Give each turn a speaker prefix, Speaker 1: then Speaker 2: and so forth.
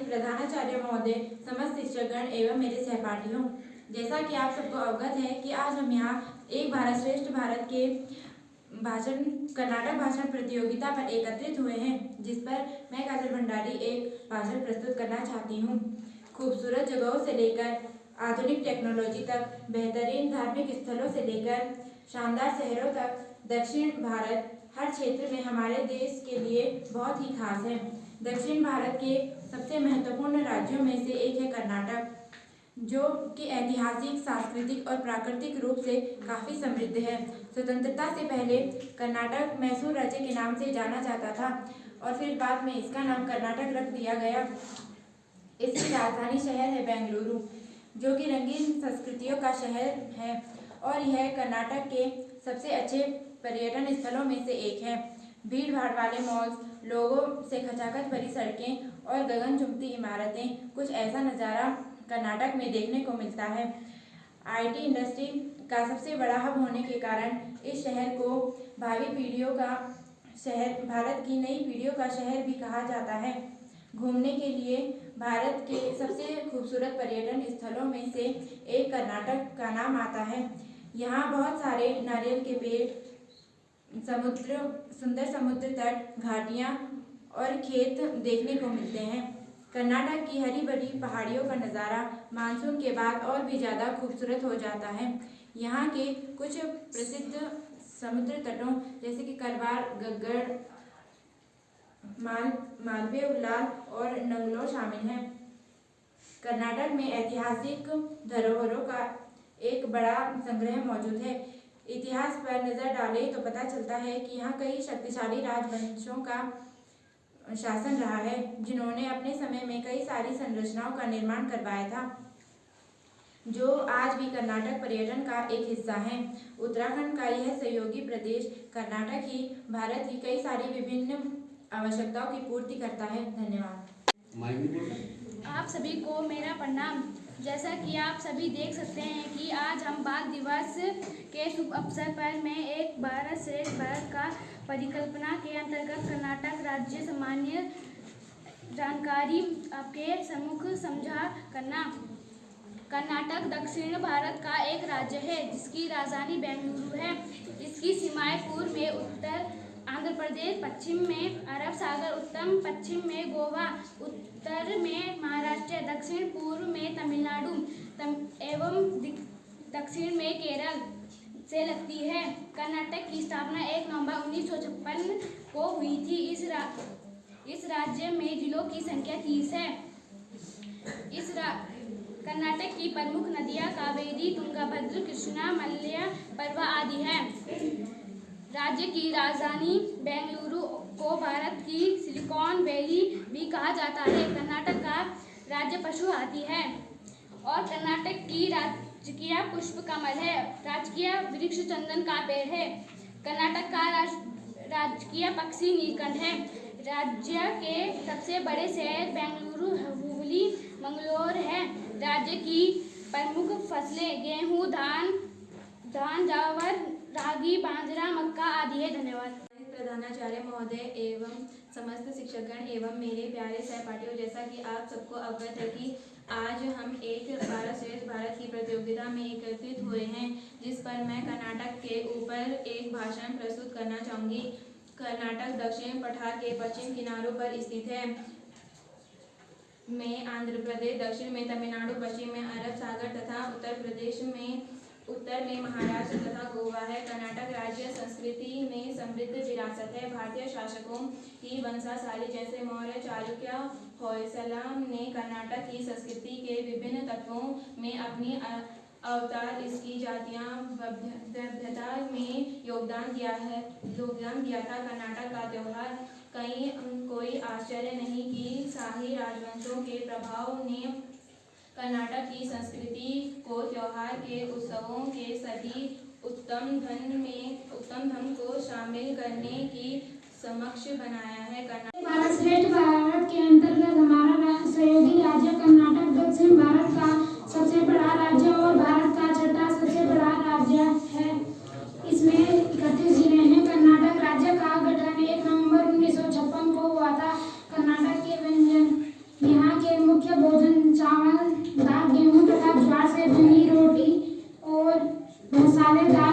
Speaker 1: प्रधानाचार्य महोदय, समस्त शिक्षकगण एवं मेरे सहपाठियों, जैसा कि आप सबको अवगत है कि आज हम यहाँ एक भारत श्रेष्ठ भारत के कर्नाटक भाषण प्रतियोगिता पर एकत्रित हुए हैं, जिस पर मैं काजल भंडारी एक भाषण प्रस्तुत करना चाहती हूँ। खूबसूरत जगहों से लेकर आधुनिक टेक्नोलॉजी तक, बेहतरीन धार्मिक स्थलों से लेकर शानदार शहरों तक, दक्षिण भारत हर क्षेत्र में हमारे देश के लिए बहुत ही खास है। दक्षिण भारत के सबसे महत्वपूर्ण राज्यों में से एक है कर्नाटक, जो कि ऐतिहासिक, सांस्कृतिक और प्राकृतिक रूप से काफ़ी समृद्ध है। स्वतंत्रता से पहले कर्नाटक मैसूर राज्य के नाम से जाना जाता था और फिर बाद में इसका नाम कर्नाटक रख दिया गया। इसकी राजधानी शहर है बेंगलुरु, जो कि रंगीन संस्कृतियों का शहर है और यह कर्नाटक के सबसे अच्छे पर्यटन स्थलों में से एक है। भीड़ भाड़ वाले मॉल्स, लोगों से खचाखच भरी सड़कें और गगनचुंबती इमारतें, कुछ ऐसा नज़ारा कर्नाटक में देखने को मिलता है। आईटी इंडस्ट्री का सबसे बड़ा हब होने के कारण इस शहर को भावी पीढ़ियों का शहर, भारत की नई पीढ़ियों का शहर भी कहा जाता है। घूमने के लिए भारत के सबसे खूबसूरत पर्यटन स्थलों में से एक कर्नाटक का नाम आता है। यहाँ बहुत सारे नारियल के पेड़, सुंदर समुद्र तट, घाटियाँ और खेत देखने को मिलते हैं। कर्नाटक की हरी भरी पहाड़ियों का नज़ारा मानसून के बाद और भी ज़्यादा खूबसूरत हो जाता है। यहाँ के कुछ प्रसिद्ध समुद्र तटों जैसे कि करवार, गग्गड़, मालवे, उल्लाल और नंगलो शामिल हैं। कर्नाटक में ऐतिहासिक धरोहरों का एक बड़ा संग्रह मौजूद है। इतिहास पर नज़र डालें तो पता चलता है कि यहाँ कई शक्तिशाली राजवंशों का शासन रहा है, जिन्होंने अपने समय में कई सारी संरचनाओं का निर्माण करवाया था, जो आज भी कर्नाटक पर्यटन का एक हिस्सा है। उत्तराखंड का यह सहयोगी प्रदेश कर्नाटक ही भारत की कई सारी विभिन्न आवश्यकताओं की पूर्ति करता है। धन्यवाद।
Speaker 2: आप सभी को मेरा प्रणाम। जैसा कि आप सभी देख सकते हैं कि आज हम बाल दिवस के शुभ अवसर पर मैं एक भारत श्रेष्ठ भारत का परिकल्पना के अंतर्गत कर्नाटक राज्य सामान्य जानकारी आपके सम्मुख समझा करना। कर्नाटक दक्षिण भारत का एक राज्य है जिसकी राजधानी बेंगलुरु है। इसकी सीमाएं पूर्व में उत्तर आंध्र प्रदेश, पश्चिम में अरब सागर, उत्तर पश्चिम में गोवा, उत्तर में महाराष्ट्र, दक्षिण पूर्व में तमिलनाडु एवं दक्षिण में केरल से लगती है। कर्नाटक की स्थापना 1 नवंबर 1956 को हुई थी। इस राज्य में जिलों की संख्या 30 है। कर्नाटक की प्रमुख नदियां कावेरी, तुंगभद्र, कृष्णा, मलया, परवा आदि हैं। राज्य की राजधानी बेंगलुरु को भारत की सिलिकॉन वैली भी कहा जाता है। कर्नाटक का राज्य पशु हाथी है और कर्नाटक की राजकीय पुष्प कमल है। राजकीय वृक्ष चंदन का पेड़ है। कर्नाटक का राजकीय पक्षी नीलकंठ है। राज्य के सबसे बड़े शहर बेंगलुरु, हुबली, मंगलोर है। राज्य की प्रमुख फसलें गेहूँ, धान, जवार, रागी, बाजरा, मक्का आदि है। धन्यवाद।
Speaker 1: प्रधानाचार्य महोदय एवं समस्त शिक्षकगण एवं मेरे प्यारे सहपाठियों, जैसा कि आप सबको अवगत है कि आज हम एक भारत श्रेष्ठ भारत की प्रतियोगिता में एकत्रित हुए हैं, जिस पर मैं कर्नाटक के ऊपर एक भाषण प्रस्तुत करना चाहूँगी। कर्नाटक दक्षिण पठार के पश्चिम किनारों पर स्थित है। में आंध्र प्रदेश, दक्षिण में तमिलनाडु, पश्चिम में अरब सागर तथा उत्तर में महाराष्ट्र तथा गोवा है। कर्नाटक राज्य संस्कृति में समृद्ध विरासत है। भारतीय शासकों की वंशावली जैसे मौर्य, चालुक्य, होयसला ने कर्नाटक की संस्कृति के विभिन्न तत्वों में अपनी अवतार, इसकी जातियाँ, सभ्यता में योगदान दिया था। कर्नाटक का त्योहार कोई आश्चर्य नहीं कि शाही राजवंशों के प्रभाव ने कर्नाटक की संस्कृति को त्योहार के उत्सवों के सभी उत्तम धन को शामिल करने की समक्ष बनाया है।
Speaker 3: भारत श्रेष्ठ भारत के अंतर्गत हमारा सहयोगी राज्य कर्नाटक दक्षिण भारत का सबसे बड़ा राज्य और भारत का छठा सबसे बड़ा राज्य है। इसमें 31 जिले हैं। कर्नाटक राज्य का गठन 1 नवंबर 1956 को हुआ था। कर्नाटक के व्यंजन यहाँ के मसालेदार